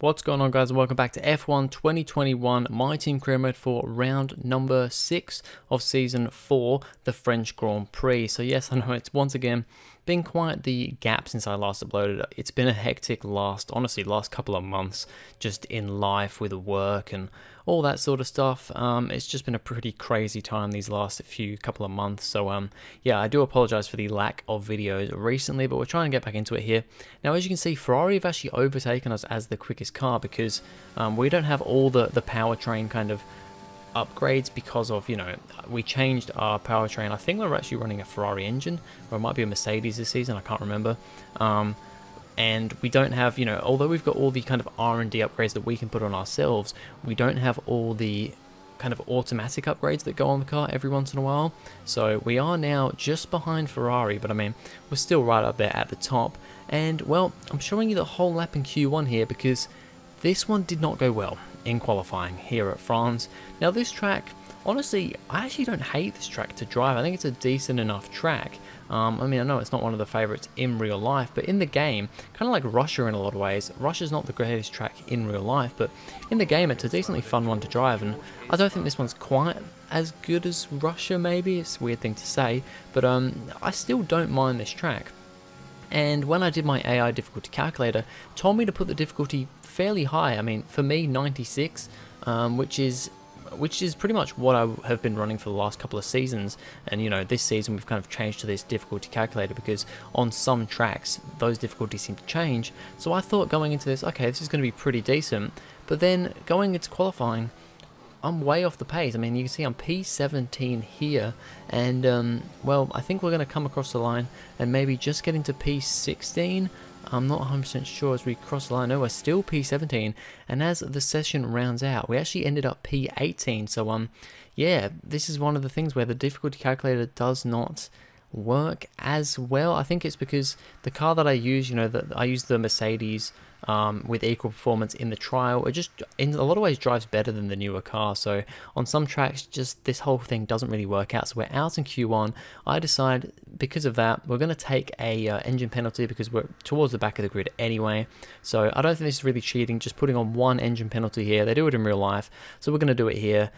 What's going on, guys, and welcome back to F1 2021, my team career mode for round number 6 of season 4, the French Grand Prix. So yes, I know it's once again been quite the gap since I last uploaded. It's been a hectic last couple of months, just in life with work and all that sort of stuff. It's just been a pretty crazy time these last couple of months. So yeah, I do apologize for the lack of videos recently, but we're trying to get back into it here. Now, as you can see, Ferrari have actually overtaken us as the quickest car because we don't have all the powertrain kind of upgrades because of, you know, we changed our powertrain. I think we're actually running a Ferrari engine, or it might be a Mercedes this season, I can't remember. And we don't have, you know, although we've got all the kind of R&D upgrades that we can put on ourselves, we don't have all the kind of automatic upgrades that go on the car every once in a while. So we are now just behind Ferrari, but I mean, we're still right up there at the top. And well, I'm showing you the whole lap in Q1 here because this one did not go well in qualifying here at France. Now this track, honestly, I actually don't hate this track to drive. I think it's a decent enough track. I mean, I know it's not one of the favorites in real life, but in the game, kind of like Russia in a lot of ways. Russia's not the greatest track in real life, but in the game, it's a decently fun one to drive, and I don't think this one's quite as good as Russia, maybe. It's a weird thing to say, but I still don't mind this track. And when I did my AI difficulty calculator, it told me to put the difficulty fairly high. I mean, for me, 96, which is pretty much what I have been running for the last couple of seasons. And you know, this season we've kind of changed to this difficulty calculator because on some tracks those difficulties seem to change. So I thought going into this, okay, this is going to be pretty decent. But then going into qualifying, I'm way off the pace. I mean, you can see I'm P17 here, and well, I think we're going to come across the line and maybe just get into P16. I'm not 100% sure as we cross the line. No, we're still P17, and as the session rounds out, we actually ended up P18. So yeah, this is one of the things where the difficulty calculator does not work as well. I think it's because the car that I use, you know, that I use the Mercedes with equal performance in the trial. It just in a lot of ways drives better than the newer car. So on some tracks, just this whole thing doesn't really work out. So we're out in Q1. I decide because of that we're going to take a engine penalty because we're towards the back of the grid anyway. So I don't think this is really cheating, just putting on one engine penalty here. They do it in real life, so we're going to do it here.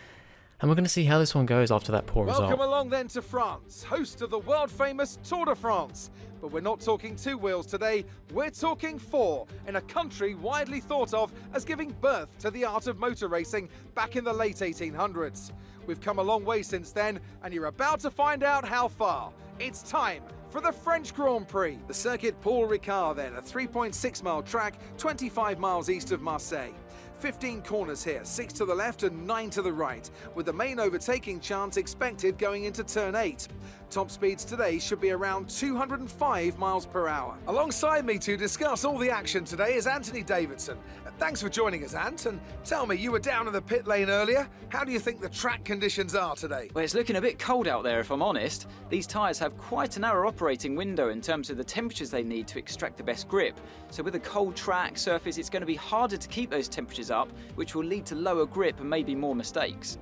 And we're going to see how this one goes after that poor result. Welcome along then to France, host of the world famous Tour de France. But we're not talking 2 wheels today, we're talking 4, in a country widely thought of as giving birth to the art of motor racing back in the late 1800s. We've come a long way since then, and you're about to find out how far. It's time for the French Grand Prix. The circuit Paul Ricard then, a 3.6 mile track, 25 miles east of Marseille. 15 corners here, 6 to the left and 9 to the right, with the main overtaking chance expected going into turn 8. Top speeds today should be around 205 miles per hour. Alongside me to discuss all the action today is Anthony Davidson. Thanks for joining us, Ant, and tell me, you were down in the pit lane earlier. How do you think the track conditions are today? Well, it's looking a bit cold out there, if I'm honest. These tyres have quite a narrow operating window in terms of the temperatures they need to extract the best grip. So with a cold track surface, it's going to be harder to keep those temperatures up, which will lead to lower grip and maybe more mistakes.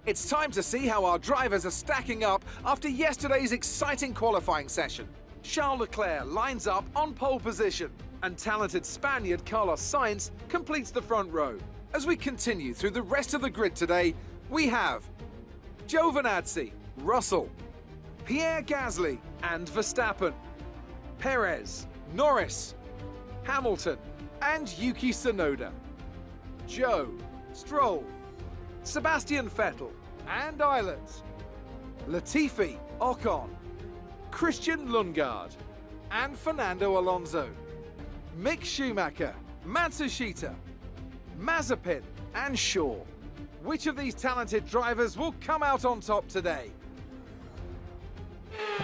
It's time to see how our drivers are stacking up after yesterday's exciting qualifying session. Charles Leclerc lines up on pole position, and talented Spaniard Carlos Sainz completes the front row. As we continue through the rest of the grid today, we have Giovinazzi, Russell, Pierre Gasly and Verstappen, Perez, Norris, Hamilton and Yuki Tsunoda, Joe, Stroll, Sebastian Vettel and Islands, Latifi, Ocon, Christian LUNDGAARD and Fernando Alonso, Mick SCHUMACHER, Matsushita, Mazepin and Shaw. Which of these talented drivers will come out on top today?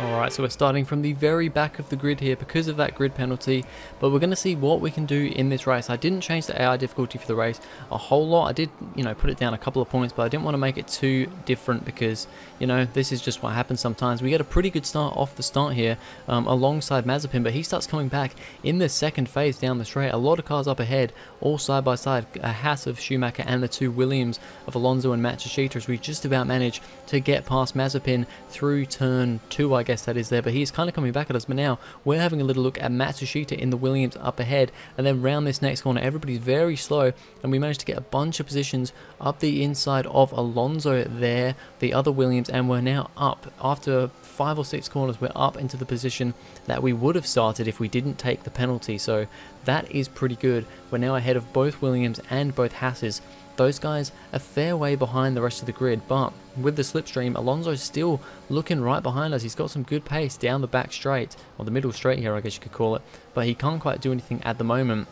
Alright, so we're starting from the very back of the grid here because of that grid penalty, but we're going to see what we can do in this race. I didn't change the AI difficulty for the race a whole lot. I did, you know, put it down a couple of points, but I didn't want to make it too different because, you know, this is just what happens sometimes. We get a pretty good start off the start here alongside Mazepin, but he starts coming back in the second phase down the straight. A lot of cars up ahead, all side by side, a Haas of Schumacher and the 2 Williams of Alonso and Matsushita, as we just about manage to get past Mazepin through turn 2, I guess that is there, but he's kind of coming back at us. But now we're having a little look at Matsushita in the Williams up ahead, and then round this next corner, everybody's very slow, and we managed to get a bunch of positions up the inside of Alonso there, the other Williams, and we're now up. After 5 or 6 corners, we're up into the position that we would have started if we didn't take the penalty, so that is pretty good. We're now ahead of both Williams and both Hasses. Those guys a fair way behind the rest of the grid, but with the slipstream, Alonso's still looking right behind us. He's got some good pace down the back straight, or the middle straight here, I guess you could call it, but he can't quite do anything at the moment.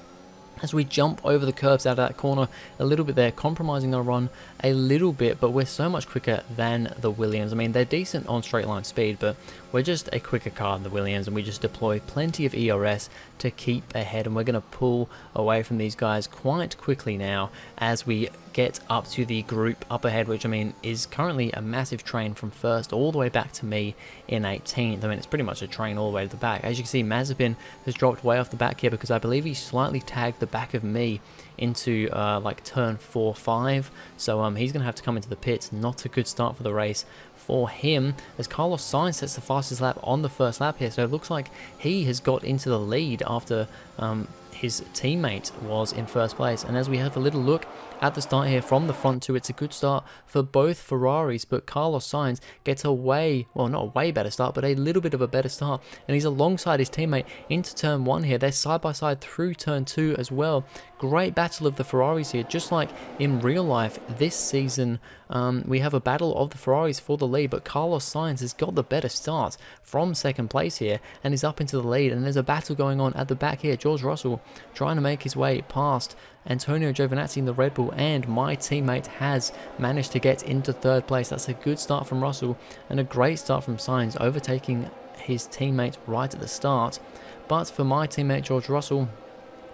As we jump over the curves out of that corner a little bit there, compromising our run a little bit, but we're so much quicker than the Williams. I mean, they're decent on straight line speed, but we're just a quicker car than the Williams, and we just deploy plenty of ERS to keep ahead, and we're going to pull away from these guys quite quickly now as we get up to the group up ahead, which I mean is currently a massive train from first all the way back to me in 18th. I mean, it's pretty much a train all the way to the back. As you can see, Mazepin has dropped way off the back here because I believe he slightly tagged the back of me into like turn 4-5, so he's going to have to come into the pits. Not a good start for the race for him, as Carlos Sainz sets the fastest lap on the first lap here, so it looks like he has got into the lead after his teammate was in first place. And as we have a little look at the start here from the front two, it's a good start for both Ferraris, but Carlos Sainz gets a way, well, not a way better start, but a little bit of a better start, and he's alongside his teammate into turn 1 here. They're side by side through turn 2 as well. Great battle of the Ferraris here, just like in real life this season. We have a battle of the Ferraris for the lead, but Carlos Sainz has got the better start from second place here and is up into the lead, and there's a battle going on at the back here. George Russell trying to make his way past Antonio Giovinazzi in the Red Bull, and my teammate has managed to get into third place. That's a good start from Russell and a great start from Sainz, overtaking his teammate right at the start. But for my teammate George Russell,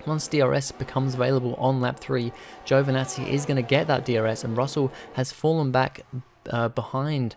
once DRS becomes available on lap 3, Giovinazzi is going to get that DRS, and Russell has fallen back behind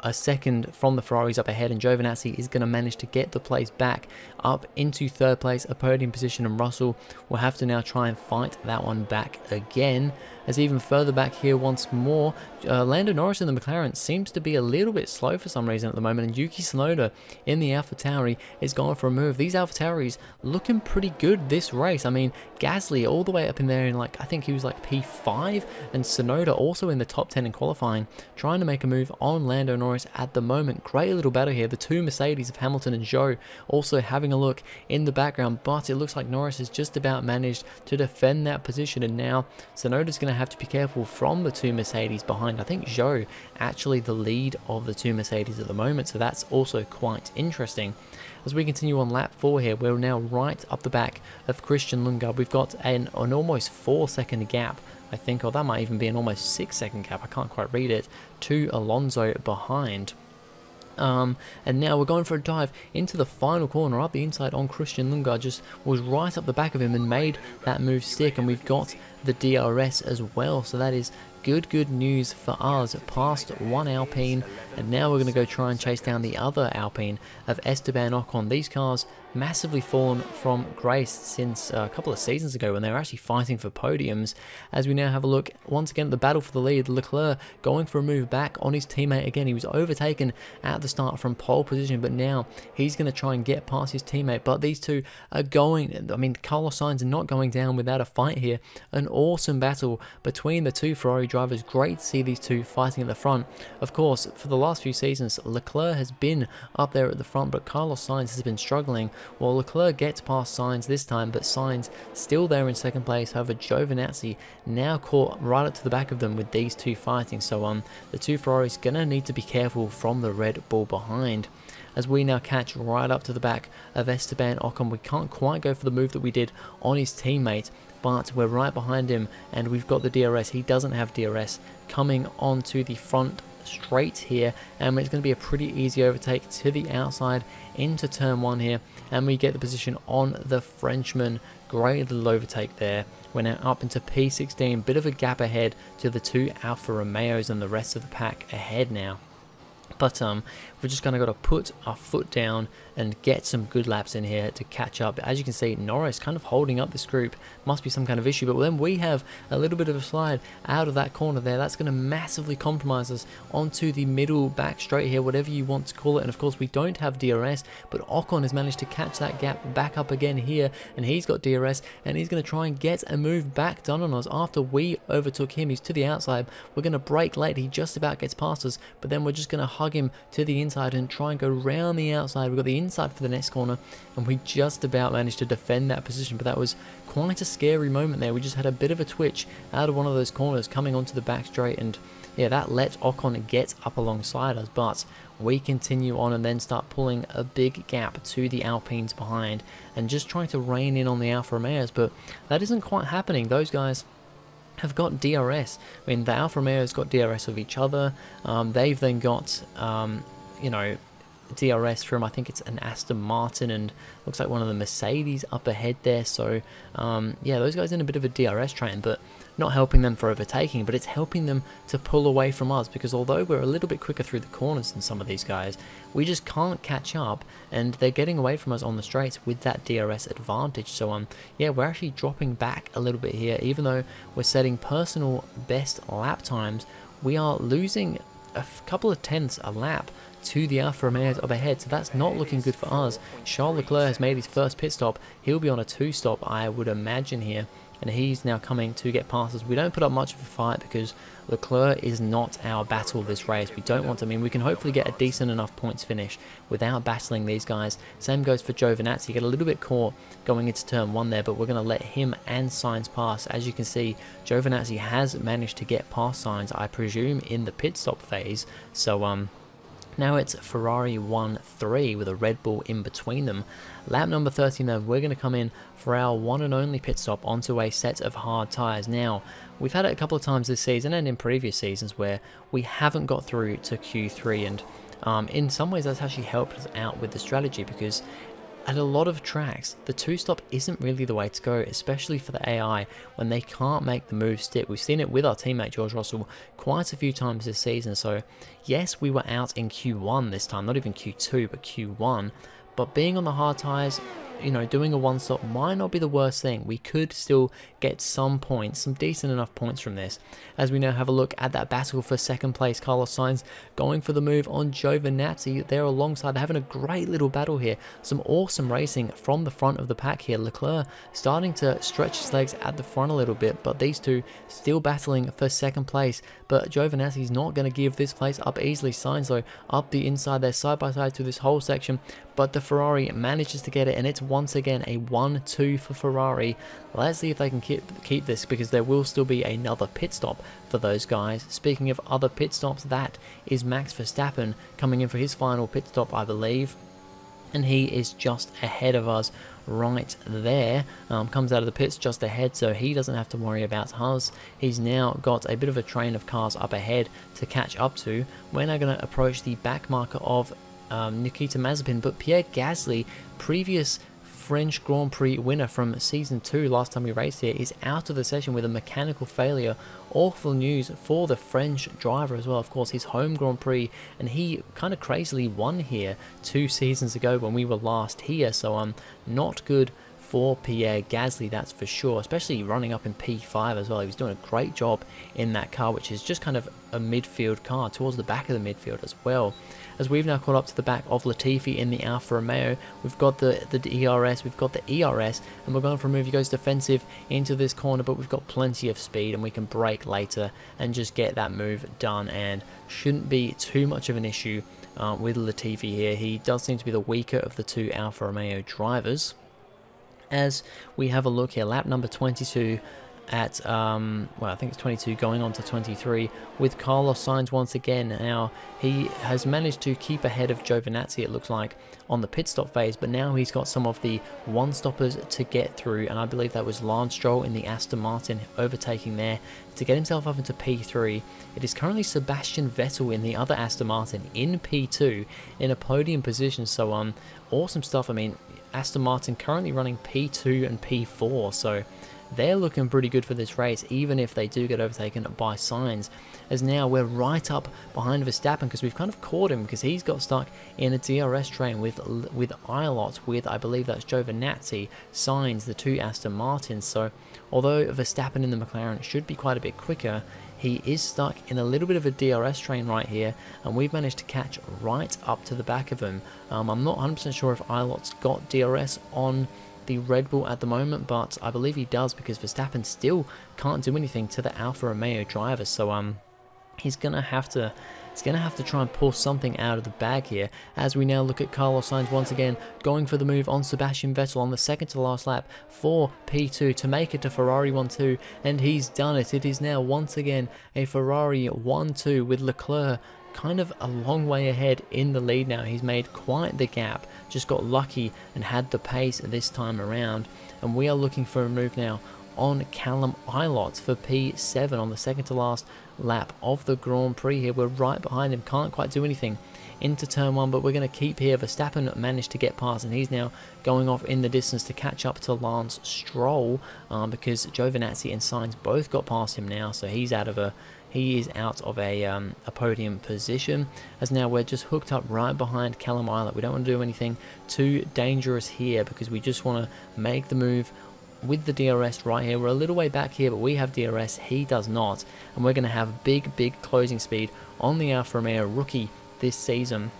a second from the Ferraris up ahead, and Giovinazzi is going to manage to get the place back up into third place, a podium position, and Russell will have to now try and fight that one back again. As even further back here once more, Lando Norris in the McLaren seems to be a little bit slow for some reason at the moment, and Yuki Tsunoda in the AlphaTauri is going for a move. These AlphaTauris looking pretty good this race. I mean, Gasly all the way up in there in, like, I think he was like P5, and Tsunoda also in the top 10 in qualifying, trying to make a move on Lando Norris at the moment. Great little battle here. The two Mercedes of Hamilton and Zhou also having a look in the background, but it looks like Norris has just about managed to defend that position, and now Tsunoda's going to have to be careful from the two Mercedes behind. I think Zhou actually the lead of the two Mercedes at the moment, so that's also quite interesting. As we continue on lap 4 here, we're now right up the back of Christian Lundgaard. We've got an almost 4-second gap, I think, or that might even be an almost 6-second gap, I can't quite read it, to Alonso behind. And now we're going for a dive into the final corner up the inside on Christian Lundgaard. Just was right up the back of him and made that move stick, and we've got the DRS as well, so that is good news for us. Past one Alpine, and now we're going to go try and chase down the other Alpine of Esteban Ocon. These cars massively fallen from grace since a couple of seasons ago when they were actually fighting for podiums. As we now have a look once again at the battle for the lead, Leclerc going for a move back on his teammate again. He was overtaken at the start from pole position, but now he's going to try and get past his teammate. But these two are going, I mean, Carlos Sainz are not going down without a fight here. An awesome battle between the two Ferrari drivers. Great to see these two fighting at the front. Of course, for the last few seasons, Leclerc has been up there at the front, but Carlos Sainz has been struggling. Well, Leclerc gets past Sainz this time, but Sainz still there in second place. However, Giovinazzi now caught right up to the back of them with these two fighting. So the two Ferraris gonna need to be careful from the Red Bull behind. As we now catch right up to the back of Esteban Ocon, we can't quite go for the move that we did on his teammate, but we're right behind him, and we've got the DRS. He doesn't have DRS coming onto the front straight here, and it's going to be a pretty easy overtake to the outside into turn 1 here, and we get the position on the Frenchman. Great little overtake there. We're now up into P16, bit of a gap ahead to the two Alfa Romeos and the rest of the pack ahead now. But we're just kind of got to put our foot down and get some good laps in here to catch up. As you can see, Norris kind of holding up this group. Must be some kind of issue. But then we have a little bit of a slide out of that corner there. That's going to massively compromise us onto the middle back straight here, whatever you want to call it. And of course, we don't have DRS, but Ocon has managed to catch that gap back up again here. And he's got DRS, and he's going to try and get a move back done on us after we overtook him. He's to the outside. We're going to brake late. He just about gets past us, but then we're just going to hug him to the inside and try and go round the outside. We've got the inside for the next corner, and we just about managed to defend that position, but that was quite a scary moment there. We just had a bit of a twitch out of one of those corners coming onto the back straight, and yeah, that let Ocon get up alongside us, but we continue on and then start pulling a big gap to the Alpines behind and just trying to rein in on the Alfa Romeos, but that isn't quite happening. Those guys have got DRS. I mean, the Alfa Romeo's got DRS of each other. They've then got, you know, DRS from, I think it's an Aston Martin, and looks like one of the Mercedes up ahead there. So, yeah, those guys in a bit of a DRS train, but not helping them for overtaking, but it's helping them to pull away from us, because although we're a little bit quicker through the corners than some of these guys, we just can't catch up, and they're getting away from us on the straights with that DRS advantage. So yeah, we're actually dropping back a little bit here. Even though we're setting personal best lap times, we are losing a couple of tenths a lap to the Alfa Romeos up ahead, so that's not looking good for us. Charles Leclerc has made his first pit stop. He'll be on a 2-stop, I would imagine, here, and he's now coming to get past us. We don't put up much of a fight because Leclerc is not our battle this race. We don't want to. I mean, we can hopefully get a decent enough points finish without battling these guys. Same goes for Giovinazzi. Get a little bit caught going into turn 1 there, but we're going to let him and Sainz pass. As you can see, Giovinazzi has managed to get past Sainz, I presume, in the pit stop phase. So now it's Ferrari 1-3 with a Red Bull in between them. Lap number 13 then, we're going to come in for our one and only pit stop onto a set of hard tyres. Now, we've had it a couple of times this season and in previous seasons where we haven't got through to Q3, and in some ways that's actually helped us out with the strategy, because at a lot of tracks, the 2-stop isn't really the way to go, especially for the AI when they can't make the move stick. We've seen it with our teammate George Russell quite a few times this season. So yes, we were out in Q1 this time, not even Q2, but Q1. But being on the hard tyres, you know, doing a 1-stop might not be the worst thing. We could still get some points, some decent enough points from this. As we now have a look at that battle for second place, Carlos Sainz going for the move on Giovinazzi. They're alongside, they're having a great little battle here. Some awesome racing from the front of the pack here. Leclerc starting to stretch his legs at the front a little bit, but these two still battling for second place. But Giovinazzi's not going to give this place up easily. Sainz, though, up the inside there, side by side through this whole section, but the Ferrari manages to get it, and it's once again a 1-2 for Ferrari. Let's see if they can keep this, because there will still be another pit stop for those guys. Speaking of other pit stops, that is Max Verstappen coming in for his final pit stop, I believe, and he is just ahead of us right there. Comes out of the pits just ahead, so he doesn't have to worry about us. He's now got a bit of a train of cars up ahead to catch up to. We're now going to approach the back marker of Nikita Mazepin, but Pierre Gasly, previous French Grand Prix winner from Season 2, last time we raced here, is out of the session with a mechanical failure. Awful news for the French driver as well. Of course, his home Grand Prix, and he kind of crazily won here 2 seasons ago when we were last here, so not good for Pierre Gasly, that's for sure, especially running up in P5 as well. He was doing a great job in that car, which is just kind of a midfield car towards the back of the midfield as well. As we've now caught up to the back of Latifi in the Alfa Romeo, we've got the DRS, we've got the ERS, and we're going for a move. He goes defensive into this corner, but we've got plenty of speed and we can brake later and just get that move done, and shouldn't be too much of an issue with Latifi here. He does seem to be the weaker of the 2 Alfa Romeo drivers. As we have a look here, lap number 22 at, well, I think it's 22 going on to 23 with Carlos Sainz once again. Now, he has managed to keep ahead of Giovinazzi, it looks like, on the pit stop phase, but now he's got some of the 1-stoppers to get through, and I believe that was Lance Stroll in the Aston Martin overtaking there to get himself up into P3. It is currently Sebastian Vettel in the other Aston Martin in P2 in a podium position, so awesome stuff. I mean, Aston Martin currently running P2 and P4, so they're looking pretty good for this race, even if they do get overtaken by Sainz. As now we're right up behind Verstappen because we've kind of caught him because he's got stuck in a DRS train with Ilott, with I believe that's Giovinazzi, Sainz, the two Aston Martins. So although Verstappen in the McLaren should be quite a bit quicker, he is stuck in a little bit of a DRS train right here, and we've managed to catch right up to the back of him. I'm not 100% sure if Ilott's got DRS on the Red Bull at the moment, but I believe he does because Verstappen still can't do anything to the Alfa Romeo driver. So he's gonna have to try and pull something out of the bag here, as we now look at Carlos Sainz once again going for the move on Sebastian Vettel on the second to last lap for P2 to make it to Ferrari 1-2, and he's done it. It is now once again a Ferrari 1-2 with Leclerc kind of a long way ahead in the lead now. He's made quite the gap, just got lucky and had the pace this time around, and we are looking for a move now on Callum Ilott for P7 on the second to last lap of the Grand Prix here. We're right behind him, can't quite do anything into turn 1, but we're going to keep here. Verstappen managed to get past, and he's now going off in the distance to catch up to Lance Stroll because Giovinazzi and Sainz both got past him now, so he is out of a podium position, as now we're just hooked up right behind Callum Ilott. We don't want to do anything too dangerous here because we just want to make the move with the DRS right here. We're a little way back here, but we have DRS, he does not, and we're going to have big closing speed on the Alfa Romeo rookie this season,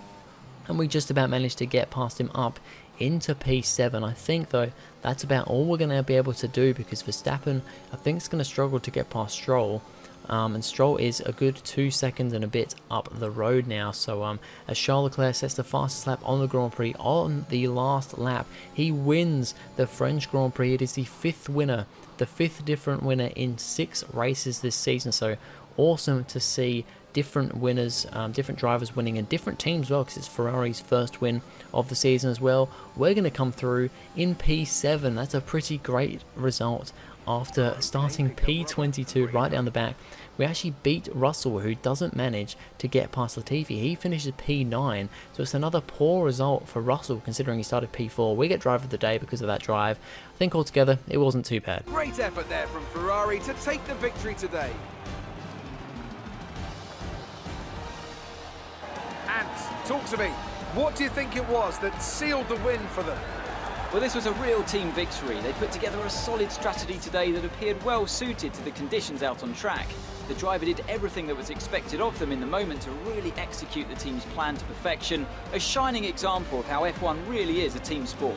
and we just about managed to get past him up into P7. I think though that's about all we're going to be able to do because Verstappen I think is going to struggle to get past Stroll. And Stroll is a good 2 seconds and a bit up the road now. So as Charles Leclerc sets the fastest lap on the Grand Prix on the last lap, he wins the French Grand Prix. It is the 5th winner, the 5th different winner in 6 races this season. So awesome to see different winners, different drivers winning, and different teams as well, because it's Ferrari's first win of the season as well. We're going to come through in P7. That's a pretty great result. After starting P22 right down the back, we actually beat Russell, who doesn't manage to get past Latifi. He finishes P9, so it's another poor result for Russell considering he started P4. We get driver of the day because of that drive. I think altogether it wasn't too bad. Great effort there from Ferrari to take the victory today. Ant, talk to me. What do you think it was that sealed the win for them? Well, this was a real team victory. They put together a solid strategy today that appeared well suited to the conditions out on track. The driver did everything that was expected of them in the moment to really execute the team's plan to perfection, a shining example of how F1 really is a team sport.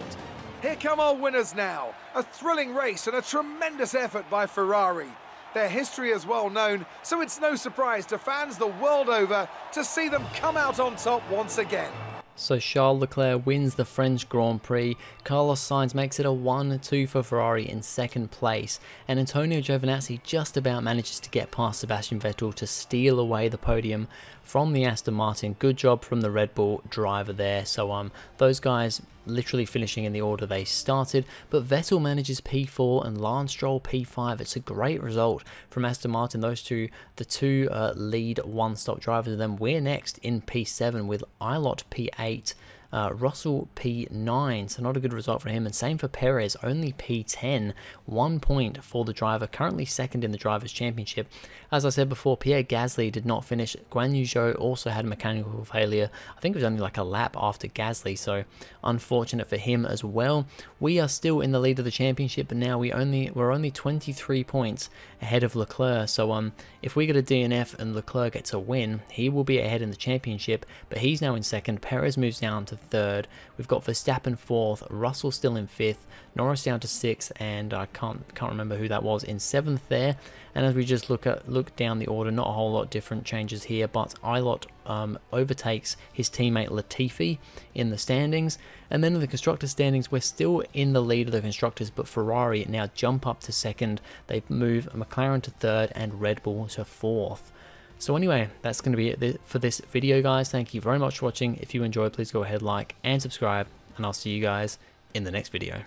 Here come our winners now. A thrilling race and a tremendous effort by Ferrari. Their history is well known, so it's no surprise to fans the world over to see them come out on top once again. So Charles Leclerc wins the French Grand Prix, Carlos Sainz makes it a 1-2 for Ferrari in second place, and Antonio Giovinazzi just about manages to get past Sebastian Vettel to steal away the podium from the Aston Martin. Good job from the Red Bull driver there. So those guys literally finishing in the order they started, but Vettel manages P4 and Lance Stroll P5. It's a great result from Aston Martin. Those two, the two lead one-stop drivers, and then we're next in P7 with Ilott P8, Russell P9, so not a good result for him, and same for Perez, only P10, 1 point for the driver, currently second in the Drivers' Championship. As I said before, Pierre Gasly did not finish. Guan Yu Zhou also had mechanical failure. I think it was only like a lap after Gasly, so unfortunate for him as well. We are still in the lead of the championship, but now we're only 23 points ahead of Leclerc. So if we get a DNF and Leclerc gets a win, he will be ahead in the championship, but he's now in second. Perez moves down to third. We've got Verstappen fourth, Russell still in fifth, Norris down to sixth, and I can't remember who that was in seventh there. And as we just look down the order, not a whole lot different changes here, but Ilott overtakes his teammate Latifi in the standings. And then in the constructors standings, we're still in the lead of the constructors, but Ferrari now jump up to second. They move McLaren to third and Red Bull to fourth. So anyway, that's going to be it for this video, guys. Thank you very much for watching. If you enjoyed, please go ahead, like and subscribe, and I'll see you guys in the next video.